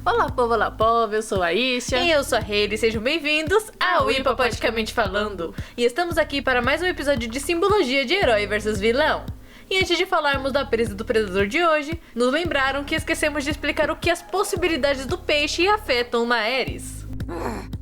Olá povo, eu sou a Isha. E eu sou a Hayley, sejam bem-vindos ao Hipopoticamente Falando. E estamos aqui para mais um episódio de simbologia de herói versus vilão. E antes de falarmos da presa do predador de hoje, nos lembraram que esquecemos de explicar o que as possibilidades do peixe afetam na Ares.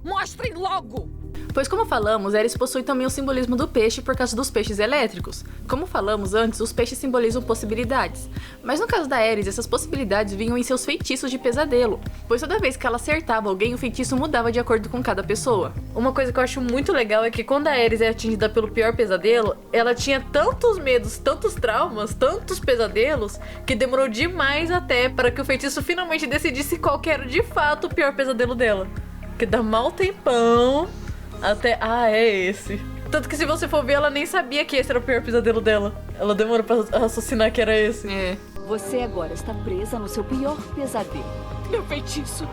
Mostrem logo! Pois como falamos, Ares possui também o simbolismo do peixe por causa dos peixes elétricos. Como falamos antes, os peixes simbolizam possibilidades. Mas no caso da Ares, essas possibilidades vinham em seus feitiços de pesadelo, pois toda vez que ela acertava alguém, o feitiço mudava de acordo com cada pessoa. Uma coisa que eu acho muito legal é que quando a Ares é atingida pelo pior pesadelo, ela tinha tantos medos, tantos traumas, tantos pesadelos, que demorou demais até para que o feitiço finalmente decidisse qual que era de fato o pior pesadelo dela. Que dá mal tempão até... é esse. Tanto que se você for ver, ela nem sabia que esse era o pior pesadelo dela. Ela demorou pra raciocinar que era esse. Você agora está presa no seu pior pesadelo. Meu feitiço.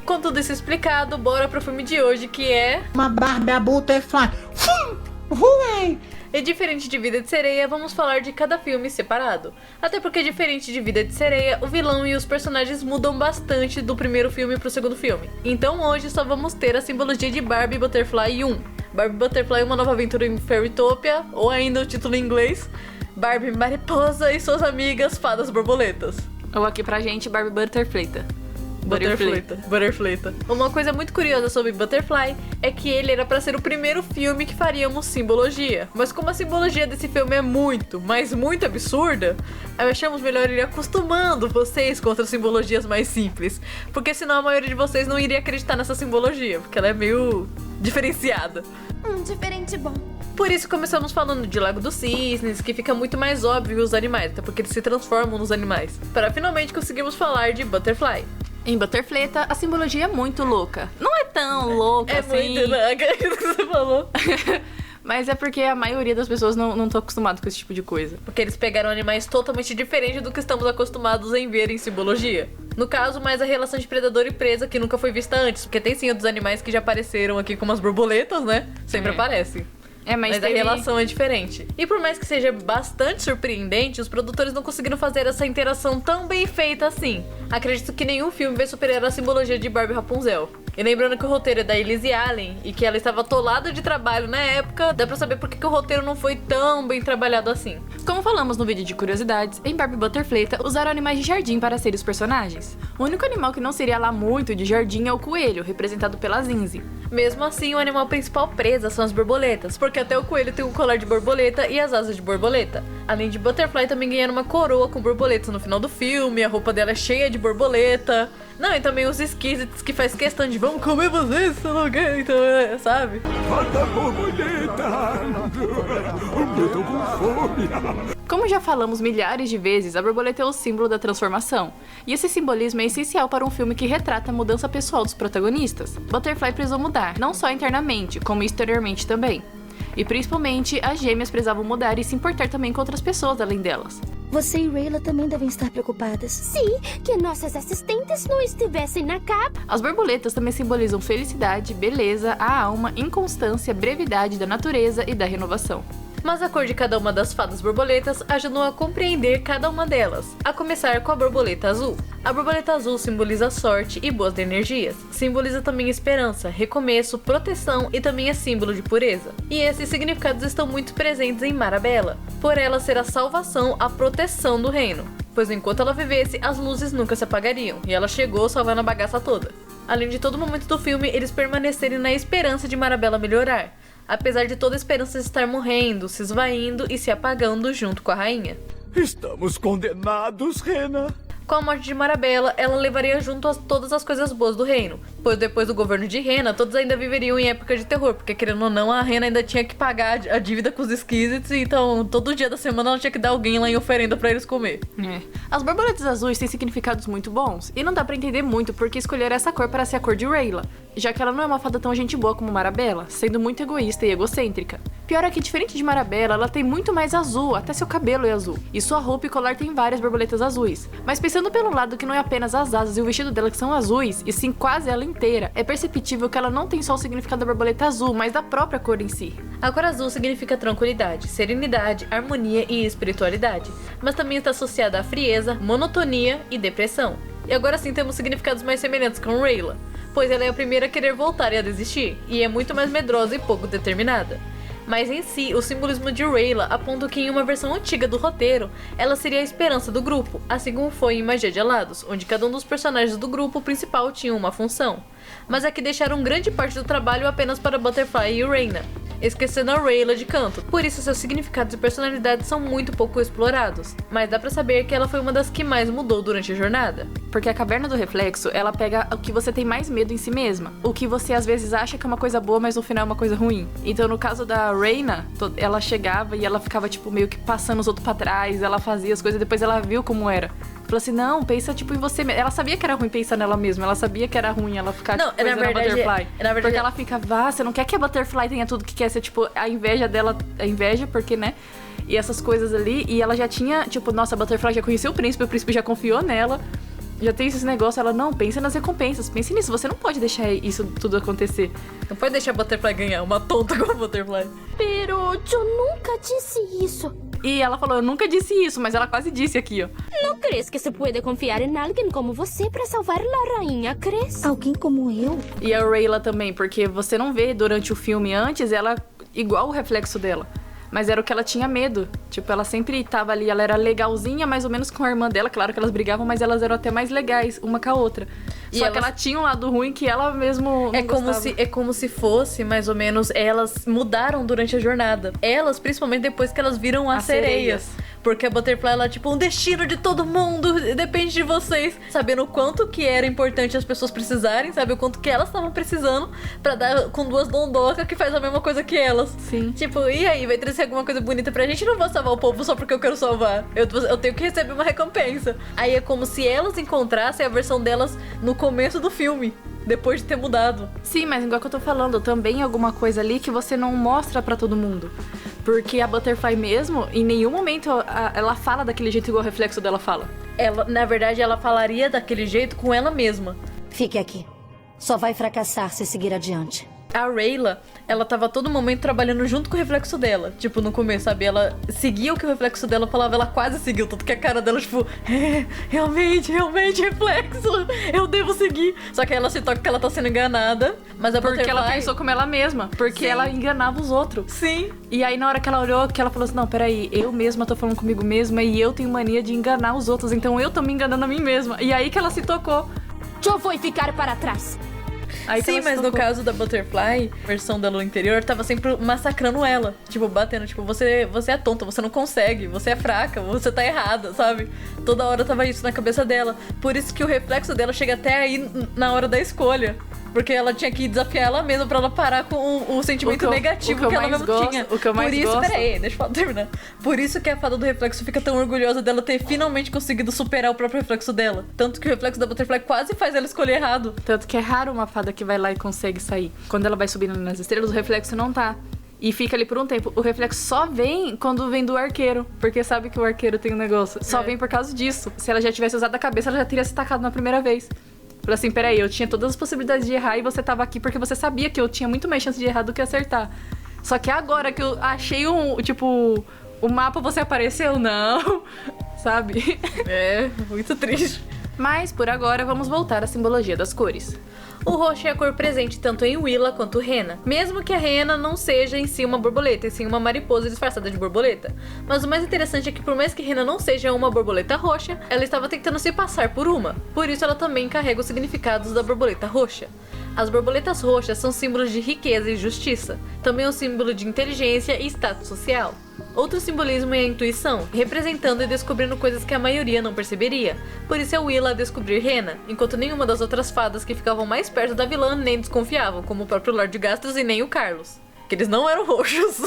Com tudo isso explicado, bora pro filme de hoje, que é... Uma Barbie Butterfly. Voei! E diferente de Vida de Sereia, vamos falar de cada filme separado. Até porque diferente de Vida de Sereia, o vilão e os personagens mudam bastante do primeiro filme pro segundo filme. Então hoje só vamos ter a simbologia de Barbie Butterfly 1. Barbie Butterfly, uma nova aventura em Fairytopia, ou ainda o título em inglês, Barbie Mariposa e suas amigas Fadas Borboletas. Ou aqui pra gente, Barbie Butterfly. Butterfly. Uma coisa muito curiosa sobre Butterfly é que ele era pra ser o primeiro filme que faríamos simbologia. Mas como a simbologia desse filme é muito, mas muito absurda, achamos melhor ir acostumando vocês com outras simbologias mais simples. Porque senão a maioria de vocês não iria acreditar nessa simbologia, porque ela é meio diferenciada. Diferente bom. Por isso começamos falando de Lago dos Cisnes, que fica muito mais óbvio os animais, até porque eles se transformam nos animais. Para finalmente conseguirmos falar de Butterfly. Em Butterfleta, a simbologia é muito louca. Não é tão louca assim. É muito louca, é isso que você falou. Mas é porque a maioria das pessoas não estão acostumadas com esse tipo de coisa. Porque eles pegaram animais totalmente diferentes do que estamos acostumados em ver em simbologia. No caso, mais a relação de predador e presa, que nunca foi vista antes. Porque tem sim outros animais que já apareceram aqui, como as borboletas, né? Sempre aparecem. Mas a relação é diferente. E por mais que seja bastante surpreendente, os produtores não conseguiram fazer essa interação tão bem feita assim. Acredito que nenhum filme vai superar a simbologia de Barbie e Rapunzel. E lembrando que o roteiro é da Elise Allen e que ela estava atolada de trabalho na época, dá pra saber por que o roteiro não foi tão bem trabalhado assim. Como falamos no vídeo de curiosidades, em Barbie Butterfleta usaram animais de jardim para serem os personagens. O único animal que não seria lá muito de jardim é o coelho, representado pela Zinzi. Mesmo assim, o animal principal presa são as borboletas, porque até o coelho tem um colar de borboleta e as asas de borboleta. Além de Butterfly também ganhar uma coroa com borboletas no final do filme, a roupa dela é cheia de borboleta. Não, e também os esquisitos que faz questão de vamos comer vocês, se não aguenta, sabe? Fada borboleta! Eu tô com fome! Como já falamos milhares de vezes, a borboleta é o símbolo da transformação. E esse simbolismo é essencial para um filme que retrata a mudança pessoal dos protagonistas. Butterfly precisou mudar, não só internamente, como exteriormente também. E principalmente, as gêmeas precisavam mudar e se importar também com outras pessoas além delas. Você e Rayla também devem estar preocupadas. Sim, que nossas assistentes não estivessem na capa. As borboletas também simbolizam felicidade, beleza, a alma, inconstância, brevidade da natureza e da renovação. Mas a cor de cada uma das fadas borboletas ajudou a compreender cada uma delas, a começar com a borboleta azul. A borboleta azul simboliza sorte e boas energias. Simboliza também esperança, recomeço, proteção e também é símbolo de pureza. E esses significados estão muito presentes em Marabella, por ela ser a salvação, a proteção do reino. Pois enquanto ela vivesse, as luzes nunca se apagariam, e ela chegou salvando a bagaça toda. Além de todo momento do filme, eles permanecerem na esperança de Marabella melhorar, apesar de toda a esperança estar morrendo, se esvaindo e se apagando junto com a rainha. Estamos condenados, Rena! Com a morte de Marabella, ela levaria junto todas as coisas boas do reino, pois depois do governo de Rena, todos ainda viveriam em época de terror, porque querendo ou não, a Rena ainda tinha que pagar a dívida com os esquisitos, então todo dia da semana ela tinha que dar alguém lá em oferenda pra eles comer. As borboletas azuis têm significados muito bons, e não dá pra entender muito porque escolheram essa cor para ser a cor de Rayla, já que ela não é uma fada tão gente boa como Marabella, sendo muito egoísta e egocêntrica. Pior é que, diferente de Marabella, ela tem muito mais azul, até seu cabelo é azul, e sua roupa e colar tem várias borboletas azuis. Mas pensando pelo lado que não é apenas as asas e o vestido dela que são azuis, e sim quase ela inteira, é perceptível que ela não tem só o significado da borboleta azul, mas da própria cor em si. A cor azul significa tranquilidade, serenidade, harmonia e espiritualidade, mas também está associada à frieza, monotonia e depressão. E agora sim temos significados mais semelhantes com Rayla, pois ela é a primeira a querer voltar e a desistir, e é muito mais medrosa e pouco determinada. Mas em si, o simbolismo de Rayla aponta que em uma versão antiga do roteiro, ela seria a esperança do grupo, assim como foi em Magia de Alados, onde cada um dos personagens do grupo principal tinha uma função. Mas aqui deixaram grande parte do trabalho apenas para Butterfly e Reina, esquecendo a Rayla de canto. Por isso seus significados e personalidades são muito pouco explorados, mas dá pra saber que ela foi uma das que mais mudou durante a jornada. Porque a Caverna do Reflexo, ela pega o que você tem mais medo em si mesma. O que você às vezes acha que é uma coisa boa, mas no final é uma coisa ruim. Então no caso da Reina, ela chegava e ela ficava tipo meio que passando os outros pra trás, ela fazia as coisas, depois ela viu como era. Falou assim, não, pensa tipo em você mesmo. Ela sabia que era ruim pensar nela mesma, ela sabia que era ruim ela ficar tipo, na verdade, Butterfly. Na verdade, porque ela fica, você não quer que a Butterfly tenha tudo que quer ser, tipo, a inveja dela, a inveja, porque, né? E essas coisas ali, e ela já tinha, tipo, nossa, a Butterfly já conheceu o príncipe já confiou nela. Já tem esses negócios, ela, não, pensa nas recompensas, pense nisso, você não pode deixar isso tudo acontecer. Não pode deixar a Butterfly ganhar, uma tonta como a Butterfly. Pero eu nunca disse isso. E ela falou, eu nunca disse isso, mas ela quase disse aqui, ó. Não crees que se pode confiar em alguém como você para salvar a rainha, crees? Alguém como eu? E a Rayla também, porque você não vê durante o filme antes ela igual o reflexo dela. Mas era o que ela tinha medo. Tipo, ela sempre tava ali, ela era legalzinha, mais ou menos com a irmã dela. Claro que elas brigavam, mas elas eram até mais legais, uma com a outra. E só elas... que ela tinha um lado ruim que ela mesmo É como se fosse, mais ou menos, elas mudaram durante a jornada. Elas, principalmente depois que elas viram as sereias. Porque a Butterfly, ela, tipo, um destino de todo mundo, depende de vocês. Sabendo o quanto que era importante as pessoas precisarem, sabe? O quanto que elas estavam precisando pra dar com duas dondocas que faz a mesma coisa que elas. Sim. Tipo, e aí, vai trazer alguma coisa bonita pra gente? Não vou salvar o povo só porque eu quero salvar. Eu tenho que receber uma recompensa. Aí é como se elas encontrassem a versão delas no começo do filme. Depois de ter mudado. Sim, mas igual que eu tô falando, também alguma coisa ali que você não mostra pra todo mundo. Porque a Butterfly mesmo, em nenhum momento ela fala daquele jeito igual o reflexo dela fala. Ela, na verdade, ela falaria daquele jeito com ela mesma. Fique aqui. Só vai fracassar se seguir adiante. A Rayla, ela tava a todo momento trabalhando junto com o reflexo dela. Tipo, no começo, sabe? Ela seguia o que o reflexo dela falava, ela quase seguiu. Tanto que a cara dela, tipo, realmente, reflexo, eu devo seguir. Só que aí ela se toca que ela tá sendo enganada. Mas a Porque Butterfly... ela pensou como ela mesma. Porque Sim. ela enganava os outros. Sim. E aí na hora que ela olhou, que ela falou assim, não, peraí, eu mesma tô falando comigo mesma e eu tenho mania de enganar os outros, então eu tô me enganando a mim mesma. E aí que ela se tocou. Eu vou ficar para trás. Aí que Sim, ela se mas no tocou. caso da Butterfly, a versão dela no interior tava sempre massacrando ela. Tipo, batendo, tipo, você é tonta, você não consegue, você é fraca, você tá errada, sabe? Toda hora tava isso na cabeça dela. Por isso que o reflexo dela chega até aí na hora da escolha. Porque ela tinha que desafiar ela mesma pra ela parar com o sentimento negativo que ela mesma tinha. O que eu mais Por isso, gosto... peraí, deixa eu terminar. Por isso que a fada do reflexo fica tão orgulhosa dela ter finalmente conseguido superar o próprio reflexo dela. Tanto que o reflexo da Butterfly quase faz ela escolher errado. Tanto que é raro uma fada que vai lá e consegue sair. Quando ela vai subindo nas estrelas, o reflexo não tá. E fica ali por um tempo. O reflexo só vem quando vem do arqueiro. Porque sabe que o arqueiro tem um negócio. Só vem por causa disso. Se ela já tivesse usado a cabeça, ela já teria se tacado na primeira vez. Falei assim, peraí, eu tinha todas as possibilidades de errar e você tava aqui porque você sabia que eu tinha muito mais chance de errar do que acertar. Só que agora que eu achei o mapa, você apareceu? Não. Sabe? É, muito triste. Mas, por agora, vamos voltar à simbologia das cores. O roxo é a cor presente tanto em Willa quanto Rena, mesmo que a Rena não seja em si uma borboleta, e sim uma mariposa disfarçada de borboleta. Mas o mais interessante é que por mais que Rena não seja uma borboleta roxa, ela estava tentando se passar por uma, por isso ela também carrega os significados da borboleta roxa. As borboletas roxas são símbolos de riqueza e justiça, também um símbolo de inteligência e status social. Outro simbolismo é a intuição, representando e descobrindo coisas que a maioria não perceberia. Por isso é Willa a descobrir Rena, enquanto nenhuma das outras fadas que ficavam mais perto da vilã nem desconfiavam, como o próprio Lord Gastros e nem o Carlos. Que eles não eram roxos.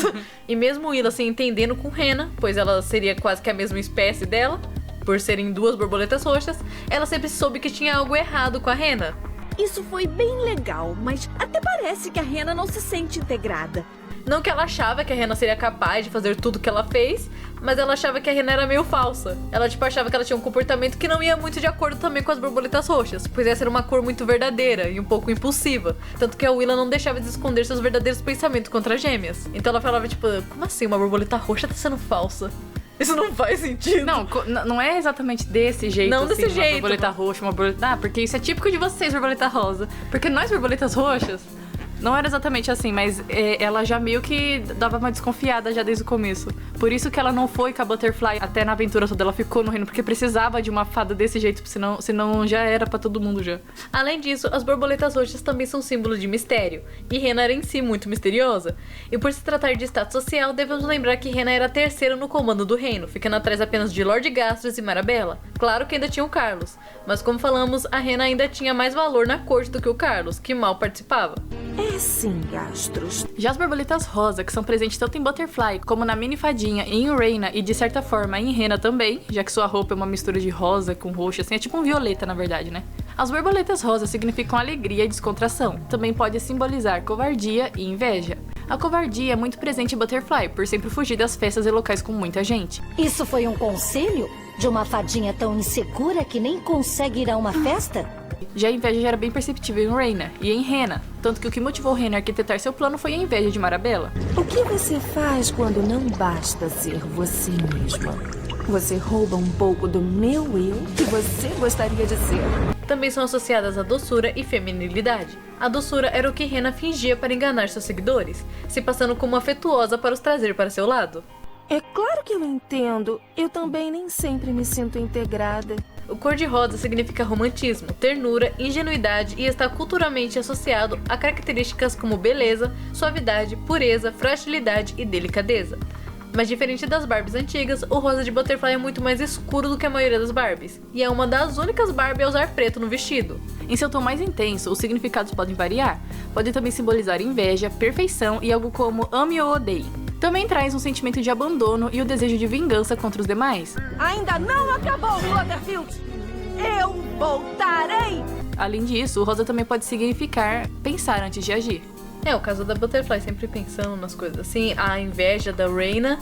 E mesmo Willa se entendendo com Rena, pois ela seria quase que a mesma espécie dela, por serem duas borboletas roxas, ela sempre soube que tinha algo errado com a Rena. Isso foi bem legal, mas até parece que a Rena não se sente integrada. Não que ela achava que a Rena seria capaz de fazer tudo que ela fez, mas ela achava que a Rena era meio falsa. Ela achava que ela tinha um comportamento que não ia muito de acordo também com as borboletas roxas, pois essa era uma cor muito verdadeira e um pouco impulsiva. Tanto que a Willa não deixava de esconder seus verdadeiros pensamentos contra as gêmeas. Então ela falava tipo, como assim uma borboleta roxa tá sendo falsa? Isso não faz sentido. Não é exatamente desse jeito, Não assim, desse jeito, uma borboleta roxa, uma borboleta... Ah, porque isso é típico de vocês, borboleta rosa. Porque nós, borboletas roxas, não era exatamente assim, mas ela já meio que dava uma desconfiada já desde o começo. Por isso que ela não foi com a Butterfly até na aventura toda, ela ficou no reino, porque precisava de uma fada desse jeito, senão já era pra todo mundo já. Além disso, as borboletas roxas também são símbolo de mistério, e Rena era em si muito misteriosa. E por se tratar de status social, devemos lembrar que Rena era a terceira no comando do reino, ficando atrás apenas de Lord Gastros e Marabella. Claro que ainda tinha o Carlos, mas como falamos, a Rena ainda tinha mais valor na corte do que o Carlos, que mal participava. É sim, Gastros. Já as borboletas rosa, que são presentes tanto em Butterfly como na Mini Fadinha e em Reina, e de certa forma em Rena também, já que sua roupa é uma mistura de rosa com roxo, assim, é tipo um violeta na verdade, né? As borboletas rosas significam alegria e descontração. Também pode simbolizar covardia e inveja. A covardia é muito presente em Butterfly, por sempre fugir das festas e locais com muita gente. Isso foi um conselho? De uma fadinha tão insegura que nem consegue ir a uma festa? Já a inveja já era bem perceptível em Reina e em Rena, tanto que o que motivou Rena a arquitetar seu plano foi a inveja de Marabella. O que você faz quando não basta ser você mesma? Você rouba um pouco do meu eu que você gostaria de ser. Também são associadas a doçura e feminilidade. A doçura era o que Rena fingia para enganar seus seguidores, se passando como afetuosa para os trazer para seu lado. É claro que eu entendo. Eu também nem sempre me sinto integrada. O cor-de-rosa significa romantismo, ternura, ingenuidade e está culturalmente associado a características como beleza, suavidade, pureza, fragilidade e delicadeza. Mas diferente das Barbies antigas, o rosa de Butterfly é muito mais escuro do que a maioria das Barbies, e é uma das únicas Barbies a usar preto no vestido. Em seu tom mais intenso, os significados podem variar. Pode também simbolizar inveja, perfeição e algo como ame ou odeie. Também traz um sentimento de abandono e o desejo de vingança contra os demais. Ainda não acabou, Cloverfield! Eu voltarei! Além disso, o rosa também pode significar pensar antes de agir. É, o caso da Butterfly, sempre pensando nas coisas assim, a inveja da Reina,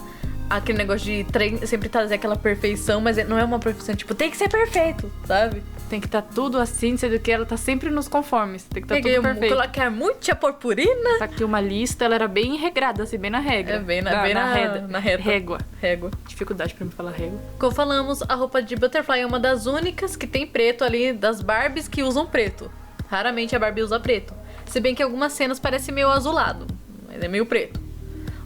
aquele negócio de sempre trazer aquela perfeição, mas não é uma perfeição, tipo, tem que ser perfeito, sabe? Tem que estar tudo assim, sendo que ela tá sempre nos conformes, tem que estar tudo perfeito. Colocar muita purpurina. Tá aqui uma lista, ela era bem regrada, assim, bem na regra. É, bem na reta. Régua. Dificuldade pra me falar régua. Como falamos, a roupa de Butterfly é uma das únicas que tem preto ali, das Barbies que usam preto. Raramente a Barbie usa preto. Se bem que algumas cenas parecem meio azulado, mas é meio preto.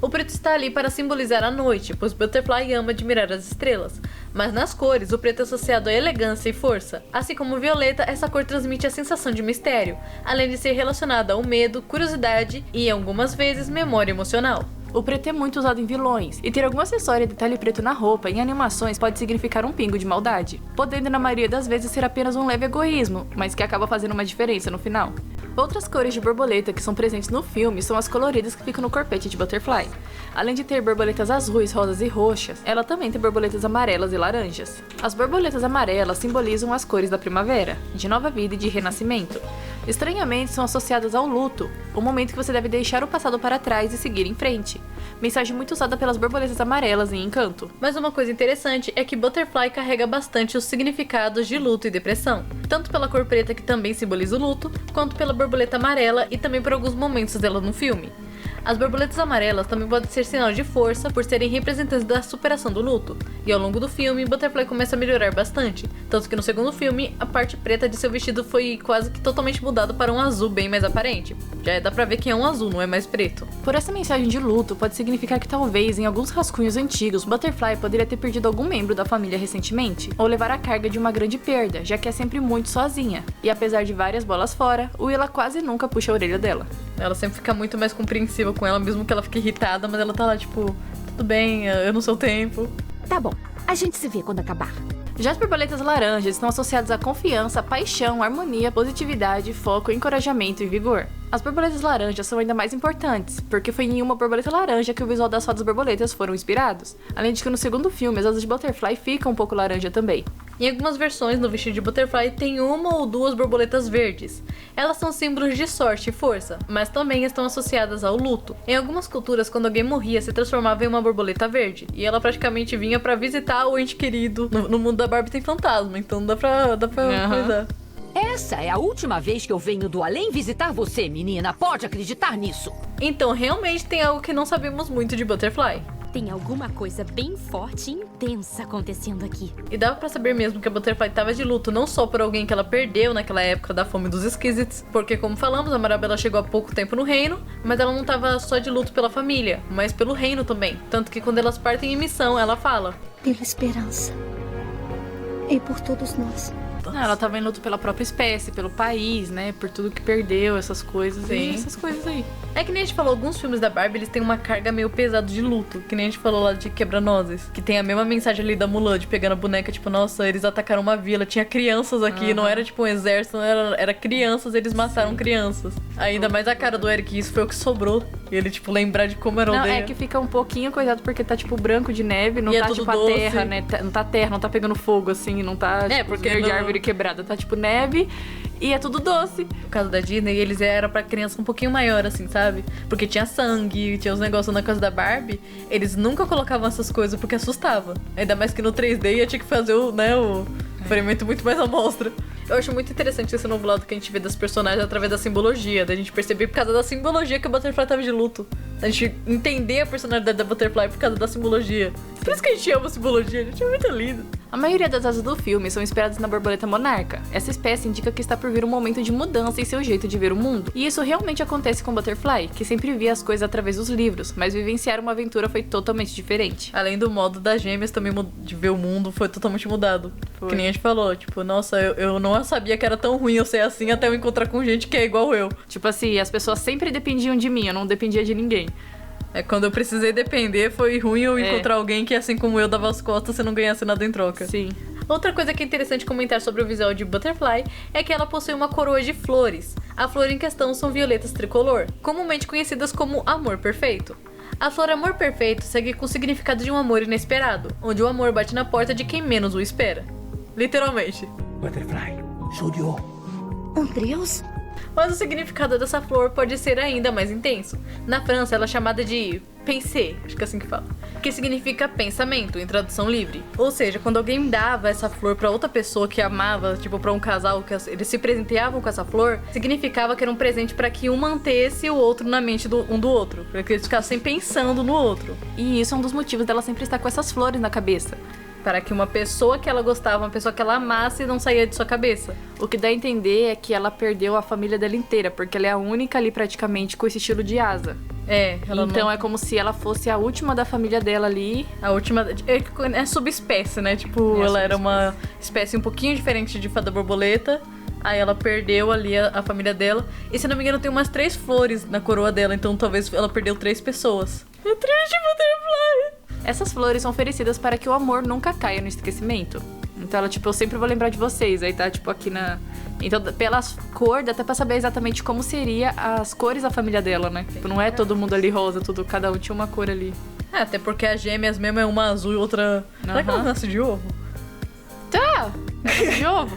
O preto está ali para simbolizar a noite, pois Butterfly ama admirar as estrelas. Mas nas cores, o preto é associado à elegância e força. Assim como o violeta, essa cor transmite a sensação de mistério, além de ser relacionada ao medo, curiosidade e, algumas vezes, memória emocional. O preto é muito usado em vilões, e ter algum acessório e detalhe preto na roupa em animações pode significar um pingo de maldade, podendo na maioria das vezes ser apenas um leve egoísmo, mas que acaba fazendo uma diferença no final. Outras cores de borboleta que são presentes no filme são as coloridas que ficam no corpete de Butterfly. Além de ter borboletas azuis, rosas e roxas, ela também tem borboletas amarelas e laranjas. As borboletas amarelas simbolizam as cores da primavera, de nova vida e de renascimento. Estranhamente, são associadas ao luto, o momento que você deve deixar o passado para trás e seguir em frente. Mensagem muito usada pelas borboletas amarelas em Encanto. Mas uma coisa interessante é que Butterfly carrega bastante os significados de luto e depressão, tanto pela cor preta, que também simboliza o luto, quanto pela borboleta amarela e também por alguns momentos dela no filme. As borboletas amarelas também podem ser sinal de força por serem representantes da superação do luto, e ao longo do filme, Butterfly começa a melhorar bastante, tanto que no segundo filme, a parte preta de seu vestido foi quase que totalmente mudada para um azul bem mais aparente. Já dá pra ver que é um azul, não é mais preto. Por essa mensagem de luto, pode significar que talvez, em alguns rascunhos antigos, Butterfly poderia ter perdido algum membro da família recentemente, ou levar a carga de uma grande perda, já que é sempre muito sozinha. E apesar de várias bolas fora, Willa quase nunca puxa a orelha dela. Ela sempre fica muito mais compreensiva com ela, mesmo que ela fique irritada, mas ela tá lá tipo, tudo bem, eu não sou tempo. Tá bom, a gente se vê quando acabar. Já as borboletas laranjas estão associadas à confiança, paixão, harmonia, positividade, foco, encorajamento e vigor. As borboletas laranjas são ainda mais importantes, porque foi em uma borboleta laranja que o visual das fadas borboletas foram inspirados. Além de que no segundo filme, as asas de Butterfly ficam um pouco laranja também. Em algumas versões, no vestido de Butterfly, tem uma ou duas borboletas verdes. Elas são símbolos de sorte e força, mas também estão associadas ao luto. Em algumas culturas, quando alguém morria, se transformava em uma borboleta verde, e ela praticamente vinha pra visitar o ente querido. No mundo da Barbie tem fantasma, então dá pra cuidar. Essa é a última vez que eu venho do além visitar você, menina. Pode acreditar nisso. Então, realmente tem algo que não sabemos muito de Butterfly. Tem alguma coisa bem forte e intensa acontecendo aqui. E dava pra saber mesmo que a Butterfly tava de luto, não só por alguém que ela perdeu naquela época da fome dos Skizits, porque como falamos, a Marabella chegou há pouco tempo no reino, mas ela não tava só de luto pela família, mas pelo reino também. Tanto que quando elas partem em missão, ela fala: Pela esperança. E por todos nós. Não, ela tava em luto pela própria espécie, pelo país, né? Por tudo que perdeu, essas coisas. Sim. E essas coisas aí. É que nem a gente falou, alguns filmes da Barbie, eles têm uma carga meio pesada de luto. Que nem a gente falou lá de Quebra-Nozes. Que tem a mesma mensagem ali da Mulan, de pegando a boneca, tipo, nossa, eles atacaram uma vila, tinha crianças aqui, não era tipo um exército, não era crianças, eles mataram crianças. Ainda mais a cara do Eric, isso foi o que sobrou. E ele, tipo, lembrar de como era o Não, aldeia. é que fica um pouquinho coisado porque tá, tipo, branco de neve, não E é tá, tudo tipo, doce. a terra, né? Não tá terra, não tá pegando fogo, assim, não tá, tipo, porque verde não- árvore quebrada. Tá, tipo, neve e é tudo doce. No caso da Disney, eles eram pra criança um pouquinho maior, assim, sabe? Porque tinha sangue, tinha os negócios. Na casa da Barbie, eles nunca colocavam essas coisas porque assustava. Ainda mais que no 3D ia ter que fazer o ferimento muito mais à mostra. Eu acho muito interessante esse novo lado que a gente vê das personagens através da simbologia, da gente perceber por causa da simbologia que a Butterfly tava de luto. A gente entender a personalidade da Butterfly por causa da simbologia. Por isso que a gente ama a simbologia, a gente é muito lindo. A maioria das asas do filme são inspiradas na borboleta monarca. Essa espécie indica que está por vir um momento de mudança em seu jeito de ver o mundo. E isso realmente acontece com Butterfly, que sempre via as coisas através dos livros, mas vivenciar uma aventura foi totalmente diferente. Além do modo das gêmeas também de ver o mundo foi totalmente mudado. Foi. Que nem a gente falou, tipo, nossa, eu não sabia que era tão ruim eu ser assim até eu encontrar com gente que é igual eu. Tipo assim, as pessoas sempre dependiam de mim, eu não dependia de ninguém. É, quando eu precisei depender, foi ruim eu encontrar alguém que, assim como eu, dava as costas se não ganhasse nada em troca. Sim. Outra coisa que é interessante comentar sobre o visual de Butterfly é que ela possui uma coroa de flores. A flor em questão são violetas tricolor, comumente conhecidas como amor perfeito. A flor amor perfeito segue com o significado de um amor inesperado, onde o amor bate na porta de quem menos o espera. Literalmente. Butterfly, Suryo. Um deus? Mas o significado dessa flor pode ser ainda mais intenso. Na França, ela é chamada de pensée, acho que é assim que fala, que significa pensamento, em tradução livre. Ou seja, quando alguém dava essa flor pra outra pessoa que amava, tipo pra um casal, que eles se presenteavam com essa flor, significava que era um presente pra que um mantesse o outro na mente um do outro, pra que eles ficassem pensando no outro. E isso é um dos motivos dela sempre estar com essas flores na cabeça. Para que uma pessoa que ela gostava, uma pessoa que ela amasse, não saía de sua cabeça. O que dá a entender é que ela perdeu a família dela inteira, porque ela é a única ali praticamente com esse estilo de asa. É, ela Então não... é como se ela fosse a última da família dela ali. A última... É subespécie, né? Tipo, ela era uma espécie um pouquinho diferente de fada borboleta. Aí ela perdeu ali a família dela. E se não me engano, tem umas 3 flores na coroa dela. Então talvez ela perdeu 3 pessoas. É triste, Butterfly! Essas flores são oferecidas para que o amor nunca caia no esquecimento. Então ela, tipo, eu sempre vou lembrar de vocês. Aí tá, tipo, aqui na... Então, pela cor, dá até pra saber exatamente como seria as cores da família dela, né? Tipo, não é todo mundo ali rosa, tudo, cada um tinha uma cor ali. É, até porque as gêmeas mesmo é uma azul e outra... Será que ela nasce de ovo? Tá! É de ovo?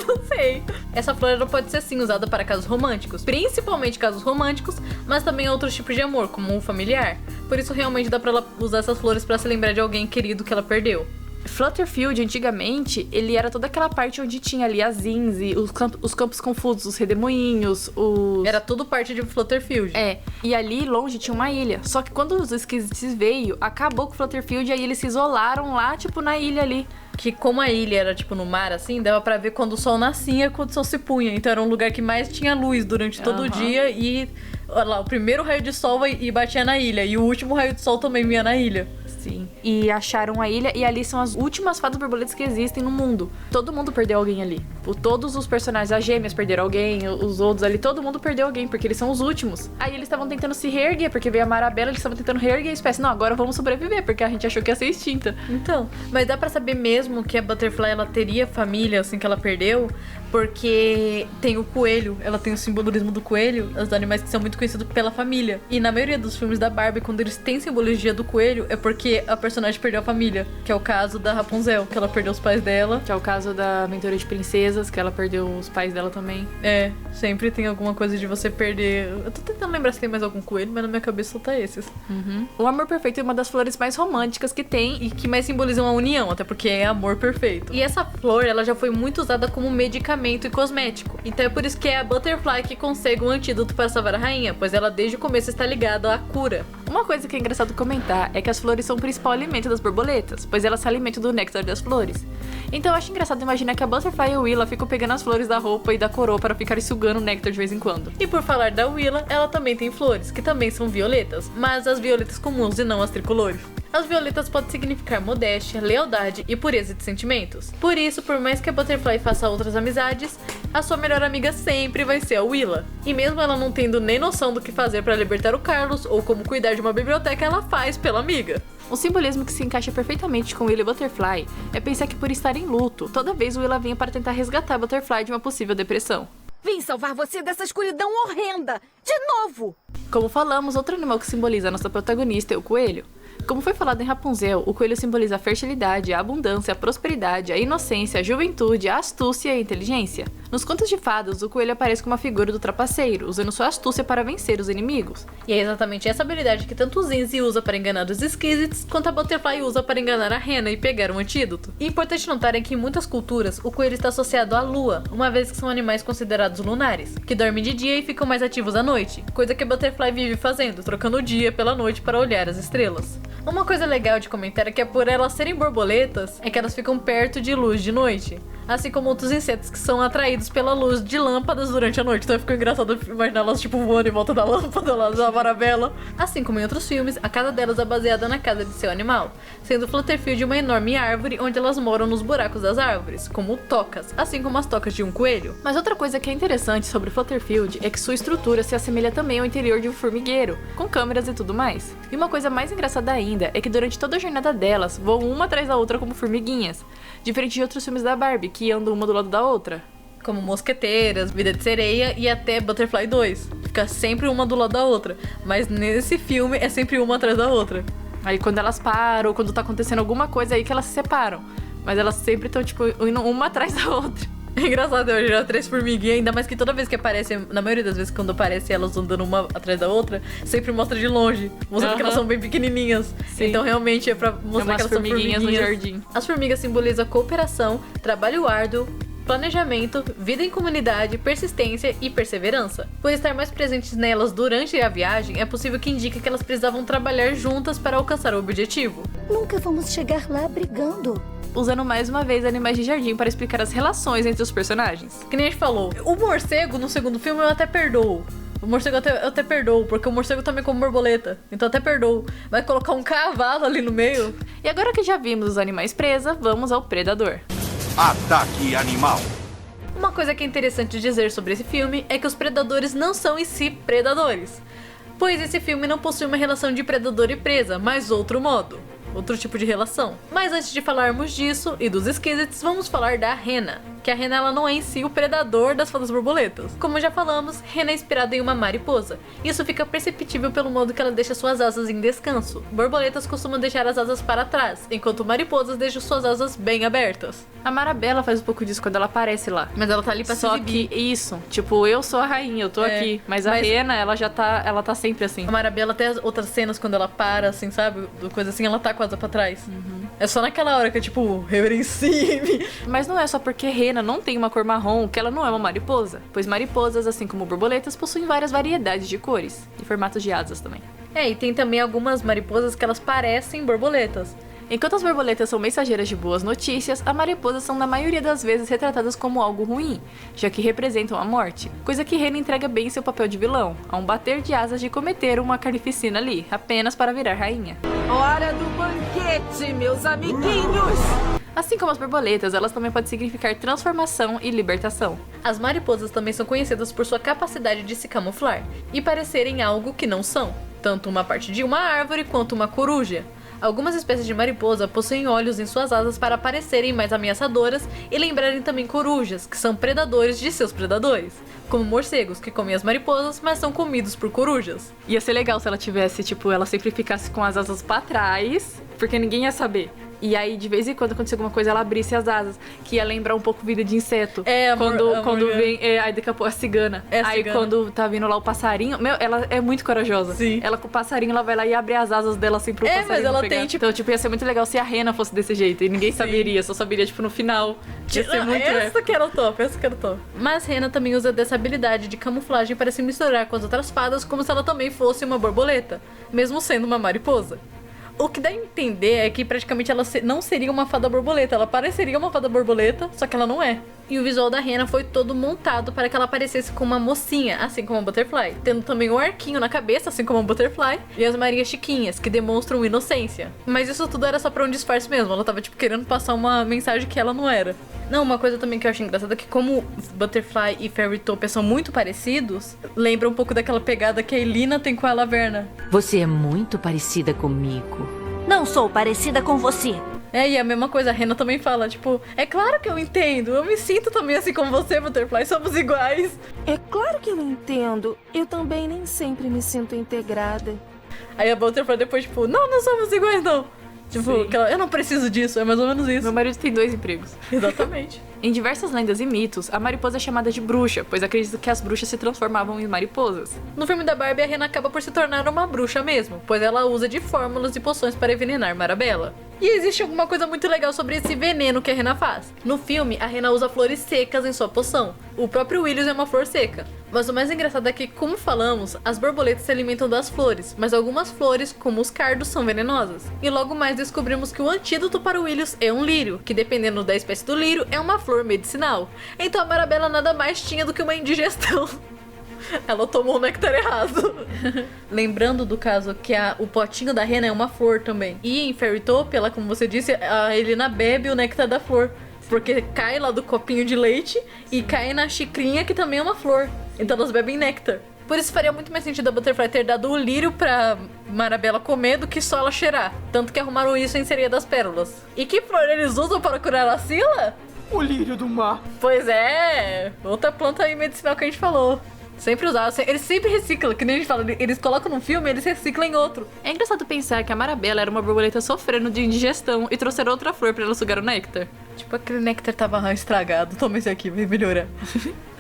Não sei. Essa flor ela pode ser sim usada para casos românticos, principalmente casos românticos, mas também outros tipos de amor, como um familiar. Por isso realmente dá pra ela usar essas flores pra se lembrar de alguém querido que ela perdeu. Flutterfield, antigamente, ele era toda aquela parte onde tinha ali as Zinzi, os campos confusos, os redemoinhos, os... Era tudo parte de Flutterfield. É, e ali longe tinha uma ilha. Só que quando os Skizits veio, acabou com o Flutterfield e aí eles se isolaram lá, tipo, na ilha ali. Que como a ilha era tipo no mar assim, dava pra ver quando o sol nascia e quando o sol se punha. Então era um lugar que mais tinha luz durante todo o dia e... Olha lá, o primeiro raio de sol e batia na ilha. E o último raio de sol também vinha na ilha. Sim. E acharam a ilha, e ali são as últimas fadas borboletas que existem no mundo. Todo mundo perdeu alguém ali. Todos os personagens, as gêmeas perderam alguém, os outros ali, todo mundo perdeu alguém, porque eles são os últimos. Aí eles estavam tentando se reerguer, porque veio a Marabella, eles estavam tentando reerguer a espécie. Não, agora vamos sobreviver, porque a gente achou que ia ser extinta. Então, mas dá pra saber mesmo que a Butterfly, ela teria família, assim, que ela perdeu, porque tem o coelho, ela tem o simbolismo do coelho, os animais que são muito conhecidos pela família. E na maioria dos filmes da Barbie, quando eles têm simbologia do coelho, é porque a personagem perdeu a família, que é o caso da Rapunzel, que ela perdeu os pais dela. Que é o caso da Aventura de Princesas, que ela perdeu os pais dela também. É, sempre tem alguma coisa de você perder. Eu tô tentando lembrar se tem mais algum coelho, mas na minha cabeça só tá esses. O amor perfeito é uma das flores mais românticas que tem E que mais simbolizam a união, até porque é amor perfeito. E essa flor, ela já foi muito usada como medicamento tratamento e cosmético. Então é por isso que é a Butterfly que consegue um antídoto para salvar a rainha, pois ela desde o começo está ligada à cura. Uma coisa que é engraçado comentar é que as flores são o principal alimento das borboletas, pois elas se alimentam do néctar das flores. Então eu acho engraçado imaginar que a Butterfly e a Willa ficam pegando as flores da roupa e da coroa para ficarem sugando o néctar de vez em quando. E por falar da Willa, ela também tem flores, que também são violetas, mas as violetas comuns e não as tricolores. As violetas podem significar modéstia, lealdade e pureza de sentimentos. Por isso, por mais que a Butterfly faça outras amizades, a sua melhor amiga sempre vai ser a Willa. E mesmo ela não tendo nem noção do que fazer para libertar o Carlos ou como cuidar de uma biblioteca, ela faz pela amiga. Um simbolismo que se encaixa perfeitamente com Willa e Butterfly é pensar que por estar em luto, toda vez Willa vinha para tentar resgatar Butterfly de uma possível depressão. Vim salvar você dessa escuridão horrenda! De novo! Como falamos, outro animal que simboliza a nossa protagonista é o coelho. Como foi falado em Rapunzel, o coelho simboliza a fertilidade, a abundância, a prosperidade, a inocência, a juventude, a astúcia e a inteligência. Nos contos de fadas, o coelho aparece como a figura do trapaceiro, usando sua astúcia para vencer os inimigos. E é exatamente essa habilidade que tanto o Zinzi usa para enganar os Skizits, quanto a Butterfly usa para enganar a Rena e pegar um antídoto. E importante notar é que em muitas culturas, o coelho está associado à lua, uma vez que são animais considerados lunares, que dormem de dia e ficam mais ativos à noite, coisa que a Butterfly vive fazendo, trocando o dia pela noite para olhar as estrelas. Uma coisa legal de comentar é que por elas serem borboletas, é que elas ficam perto de luz de noite. Assim como outros insetos que são atraídos pela luz de lâmpadas durante a noite. Então ficou engraçado imaginar elas tipo voando em volta da lâmpada lá da Marabella. Assim como em outros filmes, a casa delas é baseada na casa de seu animal, sendo Flutterfield uma enorme árvore onde elas moram nos buracos das árvores, como tocas, assim como as tocas de um coelho. Mas outra coisa que é interessante sobre Flutterfield é que sua estrutura se assemelha também ao interior de um formigueiro, com câmeras e tudo mais. E uma coisa mais engraçada ainda é que durante toda a jornada delas, voam uma atrás da outra como formiguinhas, diferente de outros filmes da Barbie, que andam uma do lado da outra. Como Mosqueteiras, Vida de Sereia e até Butterfly 2. Fica sempre uma do lado da outra, mas nesse filme é sempre uma atrás da outra. Aí quando elas param, ou quando tá acontecendo alguma coisa, é aí que elas se separam. Mas elas sempre estão, tipo, indo uma atrás da outra. É engraçado, eu já 3 formiguinhas, ainda mais que toda vez que aparece, na maioria das vezes quando aparece elas andando uma atrás da outra, sempre mostra de longe, mostrando que elas são bem pequenininhas. Sim. Então realmente é pra mostrar que elas são formiguinhas no jardim. As formigas simbolizam cooperação, trabalho árduo, planejamento, vida em comunidade, persistência e perseverança. Por estar mais presentes nelas durante a viagem, é possível que indique que elas precisavam trabalhar juntas para alcançar o objetivo. Nunca vamos chegar lá brigando. Usando mais uma vez animais de jardim para explicar as relações entre os personagens. Que nem a gente falou, o morcego no segundo filme eu até perdoo. O morcego eu até perdoo, porque o morcego também come borboleta, então até perdoo. Vai colocar um cavalo ali no meio. E agora que já vimos os animais presa, vamos ao predador. Ataque animal. Uma coisa que é interessante dizer sobre esse filme é que os predadores não são em si predadores, pois esse filme não possui uma relação de predador e presa, mas outro tipo de relação. Mas antes de falarmos disso e dos Skizits, vamos falar da Rena. Que a Rena ela não é em si o predador das fadas borboletas. Como já falamos, Rena é inspirada em uma mariposa. Isso fica perceptível pelo modo que ela deixa suas asas em descanso. Borboletas costumam deixar as asas para trás, enquanto mariposas deixam suas asas bem abertas. A Marabella faz um pouco disso quando ela aparece lá. Mas ela tá ali pra se exibir. Só que isso, tipo, eu sou a rainha, eu tô aqui. Mas a Rena, ela tá sempre assim. A Marabella até as outras cenas quando ela para, assim, sabe? Do coisa assim, ela tá com a asa pra trás. É só naquela hora que é tipo, reverencie-me. Mas não é só porque Rena não tem uma cor marrom que ela não é uma mariposa, pois mariposas, assim como borboletas, possuem várias variedades de cores e formatos de asas também. É, e tem também algumas mariposas que elas parecem borboletas. Enquanto as borboletas são mensageiras de boas notícias, as mariposas são na maioria das vezes retratadas como algo ruim, já que representam a morte, coisa que Rena entrega bem seu papel de vilão, ao bater de asas de cometer uma carnificina ali, apenas para virar rainha. Hora do banquete, meus amiguinhos! Assim como as borboletas, elas também podem significar transformação e libertação. As mariposas também são conhecidas por sua capacidade de se camuflar e parecerem algo que não são, tanto uma parte de uma árvore quanto uma coruja. Algumas espécies de mariposa possuem olhos em suas asas para parecerem mais ameaçadoras e lembrarem também corujas, que são predadores de seus predadores, como morcegos, que comem as mariposas, mas são comidos por corujas. Ia ser legal se ela tivesse, tipo, ela sempre ficasse com as asas para trás, porque ninguém ia saber. E aí, de vez em quando, acontecia alguma coisa, ela abrisse as asas, que ia lembrar um pouco vida de inseto. Quando vem, aí daqui a pouco a cigana. Aí quando tá vindo lá o passarinho, ela é muito corajosa. Sim. Ela com o passarinho, ela vai lá e abre as asas dela assim pro passarinho mas ela pegar. tem, tipo... Então, ia ser muito legal se a Rena fosse desse jeito. E ninguém saberia, só saberia, no final. Ia ser muito essa que era o top. Mas Rena também usa dessa habilidade de camuflagem para se misturar com as outras fadas, como se ela também fosse uma borboleta, mesmo sendo uma mariposa. O que dá a entender é que praticamente ela não seria uma fada borboleta, ela pareceria uma fada borboleta, só que ela não é. E o visual da Rena foi todo montado para que ela parecesse com uma mocinha, assim como a Butterfly, tendo também um arquinho na cabeça, assim como a Butterfly, e as Marias Chiquinhas, que demonstram inocência. Mas isso tudo era só pra um disfarce mesmo, ela tava querendo passar uma mensagem que ela não era. Não, uma coisa também que eu acho engraçada é que como Butterfly e Fairytopia são muito parecidos, lembra um pouco daquela pegada que a Elina tem com a Laverna. Você é muito parecida comigo. Não sou parecida com você. E a mesma coisa, a Rena também fala, é claro que eu entendo, eu me sinto também assim como você, Butterfly, somos iguais. É claro que eu entendo. Eu também nem sempre me sinto integrada. Aí a Butterfly depois, não somos iguais não. Eu não preciso disso, é mais ou menos isso. Meu marido tem 2 empregos. Exatamente. Em diversas lendas e mitos, a mariposa é chamada de bruxa, pois acredito que as bruxas se transformavam em mariposas. No filme da Barbie, a Rena acaba por se tornar uma bruxa mesmo, pois ela usa de fórmulas e poções para envenenar Marabella. E existe alguma coisa muito legal sobre esse veneno que a Rena faz. No filme, a Rena usa flores secas em sua poção. O próprio Willius é uma flor seca. Mas o mais engraçado é que, como falamos, as borboletas se alimentam das flores, mas algumas flores, como os cardos, são venenosas. E logo mais descobrimos que o antídoto para o Willius é um lírio, que dependendo da espécie do lírio, é uma flor medicinal. Então a Marabella nada mais tinha do que uma indigestão. Ela tomou o néctar errado. Lembrando do caso que o potinho da Rena é uma flor também. E em Fairytopia, ela, como você disse, a Elina bebe o néctar da flor, porque cai lá do copinho de leite e cai na xicrinha, que também é uma flor. Então elas bebem néctar. Por isso faria muito mais sentido a Butterfly ter dado o lírio pra Marabella comer do que só ela cheirar. Tanto que arrumaram isso em Sereia das Pérolas. E que flor eles usam para curar a Scylla? O lírio do mar. Pois é, outra planta aí medicinal que a gente falou. Sempre usar, eles sempre reciclam, que nem a gente fala, eles colocam num filme e eles reciclam em outro. É engraçado pensar que a Marabella era uma borboleta sofrendo de indigestão e trouxeram outra flor pra ela sugar o néctar. Aquele néctar tava estragado, toma esse aqui, vai melhorar.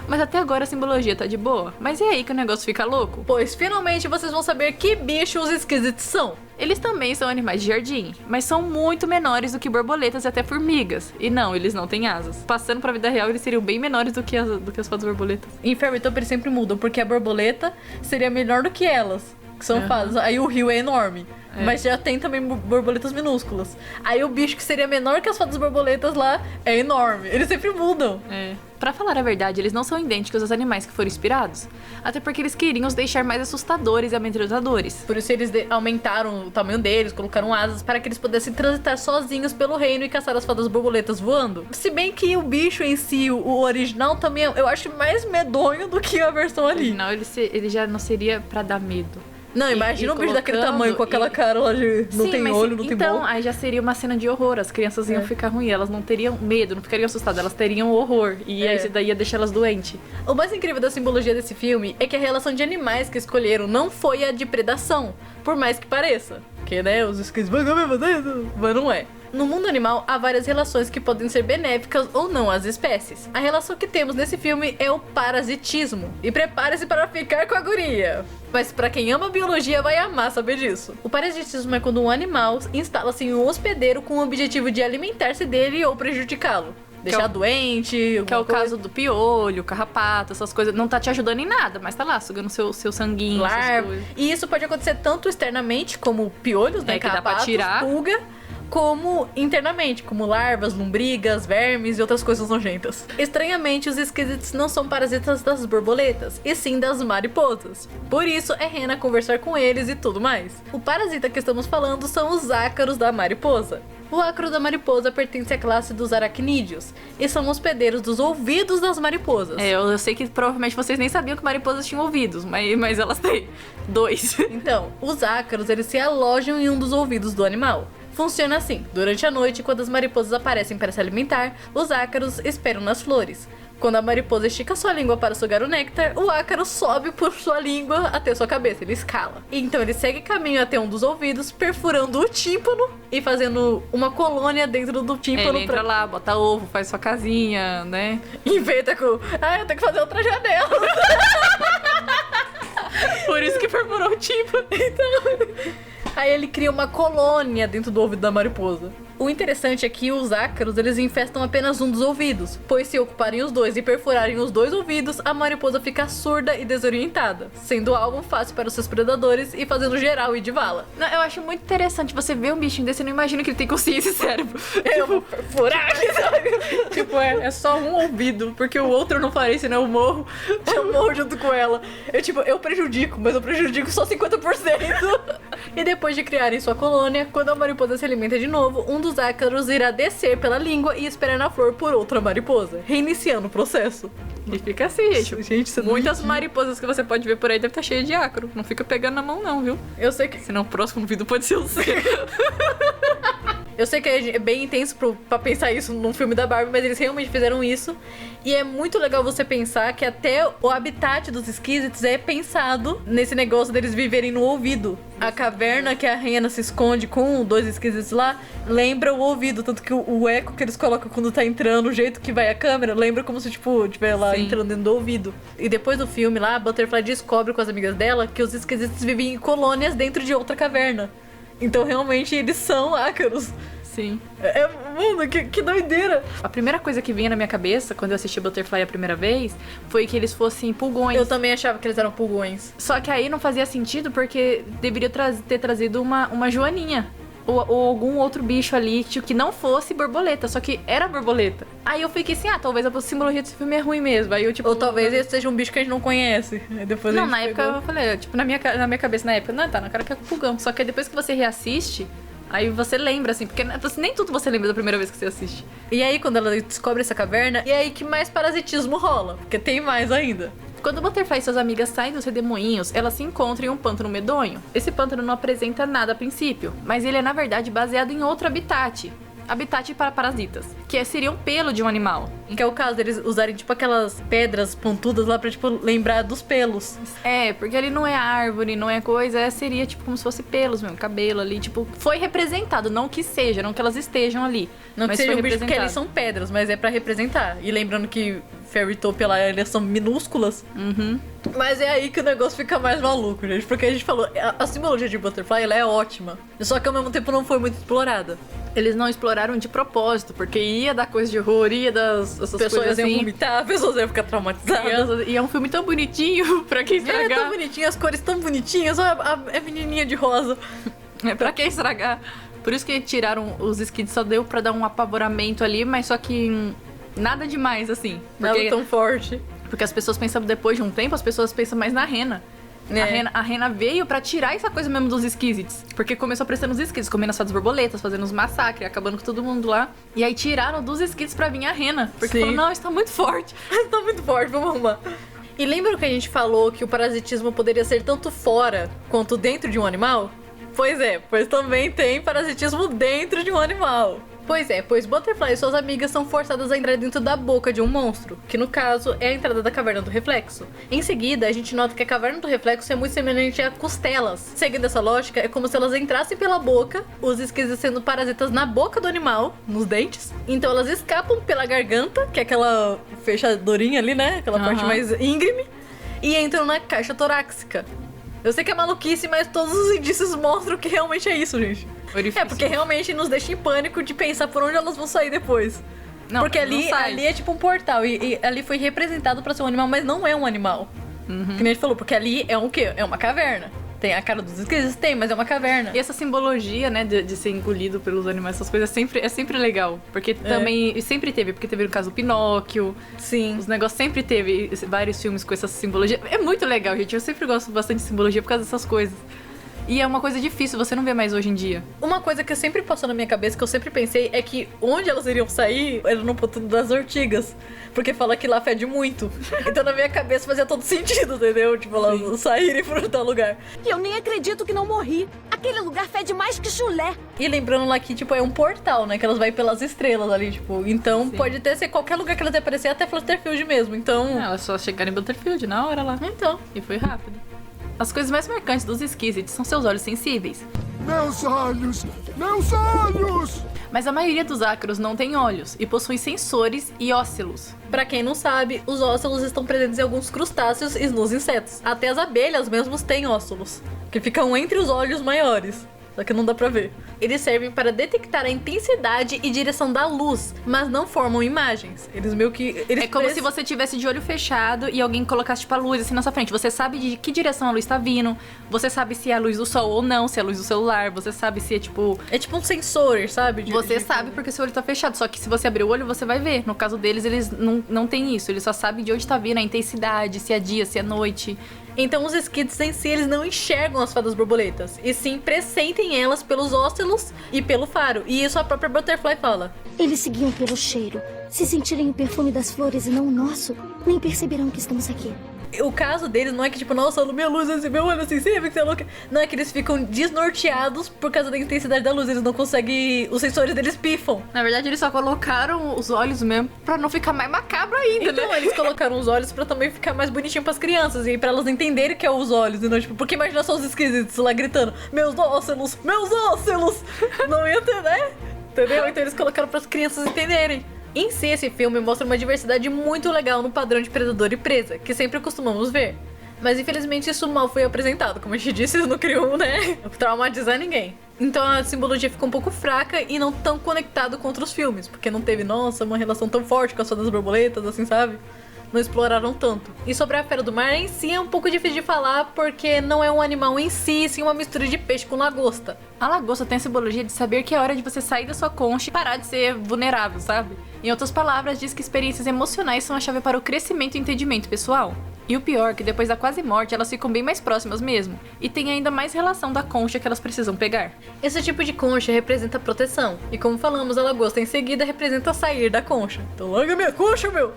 Mas até agora a simbologia tá de boa. Mas e aí que o negócio fica louco? Pois finalmente vocês vão saber que bichos esquisitos são. Eles também são animais de jardim, mas são muito menores do que borboletas e até formigas. E não, eles não têm asas. Passando pra vida real, eles seriam bem menores do que as fadas borboletas. Em Fairytopia eles sempre mudam, porque a borboleta seria menor do que elas, que são fadas. Aí o rio é enorme. Mas já tem também borboletas minúsculas. Aí o bicho que seria menor que as fadas borboletas lá é enorme. Eles sempre mudam. Pra falar a verdade, eles não são idênticos aos animais que foram inspirados. Até porque eles queriam os deixar mais assustadores e amedrontadores. Por isso eles aumentaram o tamanho deles, colocaram asas para que eles pudessem transitar sozinhos pelo reino e caçar as fadas borboletas voando. Se bem que o bicho em si, o original também, eu acho mais medonho do que a versão ali. No original ele já não seria pra dar medo. Não, imagina um bicho daquele tamanho, com aquela cara lá de... Não tem olho, não tem boca. Então, aí já seria uma cena de horror. As crianças iam ficar ruins. Elas não teriam medo, não ficariam assustadas. Elas teriam horror. E aí daí ia deixar elas doentes. O mais incrível da simbologia desse filme é que a relação de animais que escolheram não foi a de predação. Por mais que pareça. Porque, né, os esquisitos mas não é. No mundo animal, há várias relações que podem ser benéficas ou não às espécies. A relação que temos nesse filme é o parasitismo. E prepare-se para ficar com a guria. Mas pra quem ama biologia vai amar saber disso. O parasitismo é quando um animal instala-se em um hospedeiro com o objetivo de alimentar-se dele ou prejudicá-lo. Deixar doente, que é o caso do piolho, carrapato, essas coisas. Não tá te ajudando em nada, mas tá lá, sugando seu sanguinho, larva. E isso pode acontecer tanto externamente, como piolhos, né, que dá pra tirar, pulga, como internamente, como larvas, lombrigas, vermes e outras coisas nojentas. Estranhamente, os esquisitos não são parasitas das borboletas, e sim das mariposas. Por isso, é Rena conversar com eles e tudo mais. O parasita que estamos falando são os ácaros da mariposa. O ácaro da mariposa pertence à classe dos aracnídeos e são hospedeiros dos ouvidos das mariposas. Eu sei que provavelmente vocês nem sabiam que mariposas tinham ouvidos, mas elas têm 2. Então, os ácaros, eles se alojam em um dos ouvidos do animal. Funciona assim: durante a noite, quando as mariposas aparecem para se alimentar, os ácaros esperam nas flores. Quando a mariposa estica sua língua para sugar o néctar, o ácaro sobe por sua língua até sua cabeça, ele escala. Então ele segue caminho até um dos ouvidos, perfurando o tímpano e fazendo uma colônia dentro do tímpano. Ele entra lá, bota ovo, faz sua casinha, né? Inventa com... eu tenho que fazer outra janela. Por isso que perfurou o tímpano. Então... Aí ele cria uma colônia dentro do ouvido da mariposa. O interessante é que os ácaros, eles infestam apenas um dos ouvidos, pois se ocuparem os dois e perfurarem os dois ouvidos, a mariposa fica surda e desorientada, sendo alvo fácil para os seus predadores e fazendo geral ir de vala. Não, eu acho muito interessante você ver um bichinho desse, eu não imagino que ele tem consciência e cérebro. Eu vou perfurar, sabe? Tipo, é só um ouvido, porque o outro eu não farei, senão eu morro. Eu morro junto com ela. Eu prejudico, mas eu prejudico só 50%. E depois de criarem sua colônia, quando a mariposa se alimenta de novo, um dos ácaros irá descer pela língua e esperar na flor por outra mariposa, reiniciando o processo. E fica assim, gente. Muitas mariposas que você pode ver por aí devem estar cheias de ácaro. Não fica pegando na mão não, viu? Eu sei que... Senão o próximo vídeo pode ser o seu. Eu sei que é bem intenso pra pensar isso num filme da Barbie, mas eles realmente fizeram isso. E é muito legal você pensar que até o habitat dos esquisitos é pensado nesse negócio deles viverem no ouvido. A caverna que a Rena se esconde com 2 esquisitos lá lembra o ouvido. Tanto que o eco que eles colocam quando tá entrando, o jeito que vai a câmera, lembra como se, tipo, tiver lá entrando dentro do ouvido. E depois do filme lá, a Butterfly descobre com as amigas dela que os esquisitos vivem em colônias dentro de outra caverna. Então, realmente, eles são ácaros. Sim. Mano, que doideira. A primeira coisa que vinha na minha cabeça, quando eu assisti Butterfly a primeira vez, foi que eles fossem pulgões. Eu também achava que eles eram pulgões. Só que aí não fazia sentido, porque deveria ter trazido uma joaninha. Ou algum outro bicho ali que não fosse borboleta, só que era borboleta. Aí eu fiquei assim, talvez a simbologia desse filme é ruim mesmo. Aí eu, tipo... Ou talvez esse seja um bicho que a gente não conhece. Aí depois não, na época eu falei, tipo, na minha cabeça, na época, não, tá na cara que é pulgão. Só que aí depois que você reassiste, aí você lembra, assim, porque nem tudo você lembra da primeira vez que você assiste. E aí, quando ela descobre essa caverna, e aí que mais parasitismo rola, porque tem mais ainda. Quando o Butterfly e suas amigas saem dos redemoinhos, elas se encontram em um pântano medonho. Esse pântano não apresenta nada a princípio, mas ele é, na verdade, baseado em outro habitat para parasitas, que seria um pelo de um animal. Que é o caso deles usarem, tipo, aquelas pedras pontudas lá pra, tipo, lembrar dos pelos. É, porque ali não é árvore, não é coisa, seria, tipo, como se fosse pelos mesmo, cabelo ali, tipo, foi representado, não que seja, não que elas estejam ali. Não que seja um bicho, porque ali são pedras, mas é pra representar. E lembrando que Fairytopia lá, elas são minúsculas. Uhum. Mas é aí que o negócio fica mais maluco, gente. Porque a gente falou, a simbologia de Butterfly, ela é ótima. Só que ao mesmo tempo não foi muito explorada. Eles não exploraram de propósito, porque ia dar coisa de horror, ia dar essas pessoas coisas assim. Iam vomitar, pessoas iam ficar traumatizadas. E é um filme tão bonitinho, pra quem estragar. É tão bonitinho, as cores tão bonitinhas, olha a menininha de rosa. Pra quem estragar. Por isso que tiraram os skins, só deu pra dar um apavoramento ali, mas só que nada demais, assim. Nada tão forte. Porque as pessoas pensam, depois de um tempo, as pessoas pensam mais na Rena. A Rena veio pra tirar essa coisa mesmo dos esquisitos. Porque começou aparecendo os esquisitos, comendo as fadas borboletas, fazendo uns massacres, acabando com todo mundo lá. E aí tiraram dos esquisitos pra vir a Rena. Porque falou, não, isso tá muito forte. Isso tá muito forte, vamos arrumar. E lembra que a gente falou que o parasitismo poderia ser tanto fora quanto dentro de um animal? Pois é, pois também tem parasitismo dentro de um animal. Pois é, pois Butterfly e suas amigas são forçadas a entrar dentro da boca de um monstro, que no caso é a entrada da Caverna do Reflexo. Em seguida, a gente nota que a Caverna do Reflexo é muito semelhante a costelas. Seguindo essa lógica, é como se elas entrassem pela boca, os esquisitos sendo parasitas na boca do animal, nos dentes. Então elas escapam pela garganta, que é aquela fechadorinha ali, né? Aquela parte mais íngreme, e entram na caixa torácica. Eu sei que é maluquice, mas todos os indícios mostram que realmente é isso, gente. É, porque realmente nos deixa em pânico de pensar por onde elas vão sair depois. Não, porque ali é tipo um portal, e ali foi representado pra ser um animal, mas não é um animal. Que nem a gente falou, porque ali é um quê? É uma caverna. Tem a cara dos esquisitos? Tem, mas é uma caverna. E essa simbologia, né, de ser engolido pelos animais, essas coisas, é sempre legal. Porque também, sempre teve, porque teve no caso do Pinóquio. Sim. Os negócios sempre teve vários filmes com essa simbologia. É muito legal, gente. Eu sempre gosto bastante de simbologia por causa dessas coisas. E é uma coisa difícil, você não vê mais hoje em dia. Uma coisa que sempre passou na minha cabeça, que eu sempre pensei, é que onde elas iriam sair era no ponto das ortigas. Porque fala que lá fede muito. Então na minha cabeça fazia todo sentido, entendeu? Tipo, elas saírem pra tal lugar. E eu nem acredito que não morri. Aquele lugar fede mais que chulé. E lembrando lá que, tipo, é um portal, né? Que elas vão pelas estrelas ali, tipo. Então pode até ser qualquer lugar que elas aparecer, até Flutterfield mesmo. Então. Elas só chegaram em Butterfield na hora lá. Então. E foi rápido. As coisas mais marcantes dos Skizzy são seus olhos sensíveis. Meus olhos! Meus olhos! Mas a maioria dos ácaros não tem olhos e possui sensores e ósselos. Pra quem não sabe, os ósselos estão presentes em alguns crustáceos e nos insetos. Até as abelhas mesmos têm ósselos, que ficam entre os olhos maiores. Só que não dá pra ver. Eles servem para detectar a intensidade e direção da luz, mas não formam imagens. Eles meio que... É como se você tivesse de olho fechado e alguém colocasse tipo a luz assim na sua frente. Você sabe de que direção a luz tá vindo, você sabe se é a luz do sol ou não, se é a luz do celular, você sabe se é tipo... É tipo um sensor, sabe? Você sabe porque seu olho tá fechado, só que se você abrir o olho, você vai ver. No caso deles, eles não tem isso. Eles só sabem de onde tá vindo a intensidade, se é dia, se é noite. Então os Skizzy em si, eles não enxergam as fadas borboletas, e sim pressentem elas pelos ósselos e pelo faro. E isso a própria Butterfly fala. Eles seguiam pelo cheiro. Se sentirem o perfume das flores e não o nosso, nem perceberão que estamos aqui. O caso deles não é que, tipo, nossa, minha luz, meu olho assim, sempre que você é louca. Não, é que eles ficam desnorteados por causa da intensidade da luz. Eles não conseguem... Os sensores deles pifam. Na verdade, eles só colocaram os olhos mesmo pra não ficar mais macabro ainda, então, né? Eles colocaram os olhos pra também ficar mais bonitinho pras crianças. E pra elas entenderem que é os olhos. E não, tipo, porque imagina só os esquisitos lá gritando, meus ósselos, meus ósselos. Não ia ter, né? Entendeu? Então eles colocaram pras crianças entenderem. Em si, esse filme mostra uma diversidade muito legal no padrão de predador e presa, que sempre costumamos ver. Mas infelizmente isso mal foi apresentado. Como a gente disse, eles não queriam, né, traumatizar ninguém. Então a simbologia ficou um pouco fraca e não tão conectado com outros filmes, porque não teve, nossa, uma relação tão forte com as fadas borboletas, assim, sabe? Não exploraram tanto. E sobre a fera do mar em si é um pouco difícil de falar, porque não é um animal em si, sim uma mistura de peixe com lagosta. A lagosta tem a simbologia de saber que é hora de você sair da sua concha e parar de ser vulnerável, sabe? Em outras palavras, diz que experiências emocionais são a chave para o crescimento e entendimento pessoal. E o pior, que depois da quase morte, elas ficam bem mais próximas mesmo. E tem ainda mais relação da concha que elas precisam pegar. Esse tipo de concha representa proteção. E como falamos, a lagosta em seguida representa sair da concha. Então larga minha concha, meu!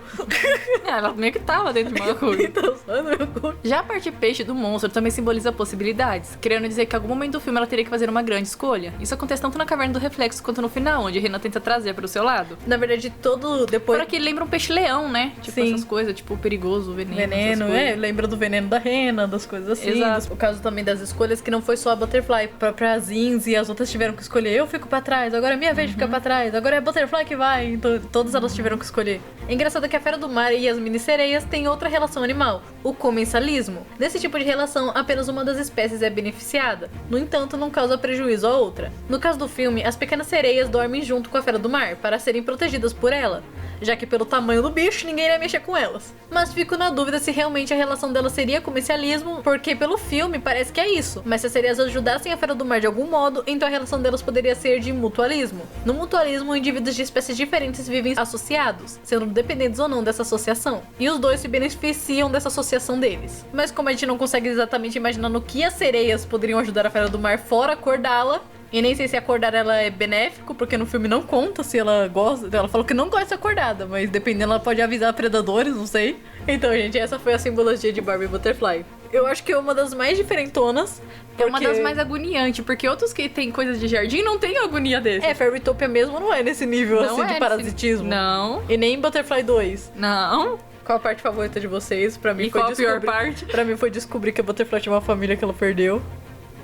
Ela meio que tava dentro de uma concha. Então sai da minha concha. Já a parte peixe do monstro também simboliza possibilidades, querendo dizer que em algum momento do filme ela teria que fazer uma grande escolha. Isso acontece tanto na Caverna do Reflexo quanto no final, onde Renan tenta trazer para o seu lado. Na verdade, todo depois... Fora que lembra um peixe-leão, né? Tipo, sim, essas coisas, tipo perigoso, veneno. Lembra do veneno da rena, das coisas assim. Exato. O caso também das escolhas, que não foi só a Butterfly, pra Zins e as outras tiveram que escolher. Eu fico pra trás, agora é minha vez de ficar pra trás, agora é a Butterfly que vai. Então todas elas tiveram que escolher. É engraçado que a Fera do Mar e as mini-sereias têm outra relação animal, o comensalismo. Nesse tipo de relação, apenas uma das espécies é beneficiada. No entanto, não causa prejuízo à outra. No caso do filme, as pequenas sereias dormem junto com a Fera do Mar, para serem protegidas por ela, já que pelo tamanho do bicho, ninguém iria mexer com elas. Mas fico na dúvida se realmente a relação delas seria comercialismo, porque pelo filme parece que é isso. Mas se as sereias ajudassem a Fera do Mar de algum modo, então a relação delas poderia ser de mutualismo. No mutualismo, indivíduos de espécies diferentes vivem associados, sendo dependentes ou não dessa associação. E os dois se beneficiam dessa associação deles. Mas como a gente não consegue exatamente imaginar no que as sereias poderiam ajudar a Fera do Mar fora acordá-la, e nem sei se acordar ela é benéfico, porque no filme não conta se ela gosta. Ela falou que não gosta de ser acordada, mas dependendo ela pode avisar predadores, não sei. Então, gente, essa foi a simbologia de Barbie Butterfly. Eu acho que é uma das mais diferentonas. É uma das mais agoniantes, porque outros que tem coisas de jardim não tem agonia desse. É, Fairytopia mesmo não é nesse nível não assim de parasitismo. Não. E nem Butterfly 2. Não. Qual a parte favorita de vocês? Pra mim e foi qual a pior parte? Pra mim foi descobrir que a Butterfly tinha uma família que ela perdeu.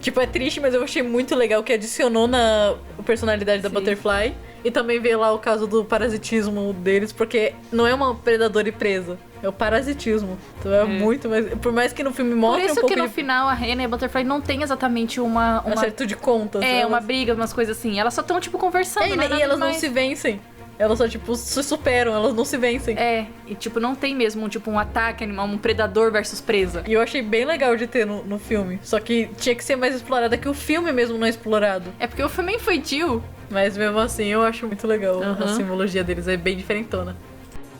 Tipo, é triste, mas eu achei muito legal que adicionou na personalidade da Butterfly. E também veio lá o caso do parasitismo deles, porque não é uma predadora e presa, é o parasitismo. Então é muito mais... Por mais que no filme mostre um pouco... Por isso que no final a Rena e a Butterfly não tem exatamente uma acerto de contas. Uma briga, umas coisas assim. Elas só estão, tipo, conversando. E elas não se vencem. Elas só, tipo, se superam, elas não se vencem. É, e tipo, não tem mesmo, tipo, um ataque animal, um predador versus presa. E eu achei bem legal de ter no filme. Só que tinha que ser mais explorada, que o filme mesmo não é explorado. É porque o filme é infantil. Mas mesmo assim, eu acho muito legal a simbologia deles, é bem diferentona.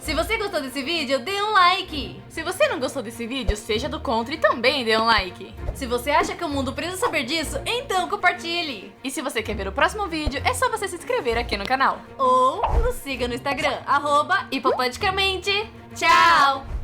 Se você gostou desse vídeo, dê um like. Se você não gostou desse vídeo, seja do contra e também dê um like. Se você acha que o mundo precisa saber disso, então compartilhe. E se você quer ver o próximo vídeo, é só você se inscrever aqui no canal. Ou nos siga no Instagram, @hipopoticamente. Tchau!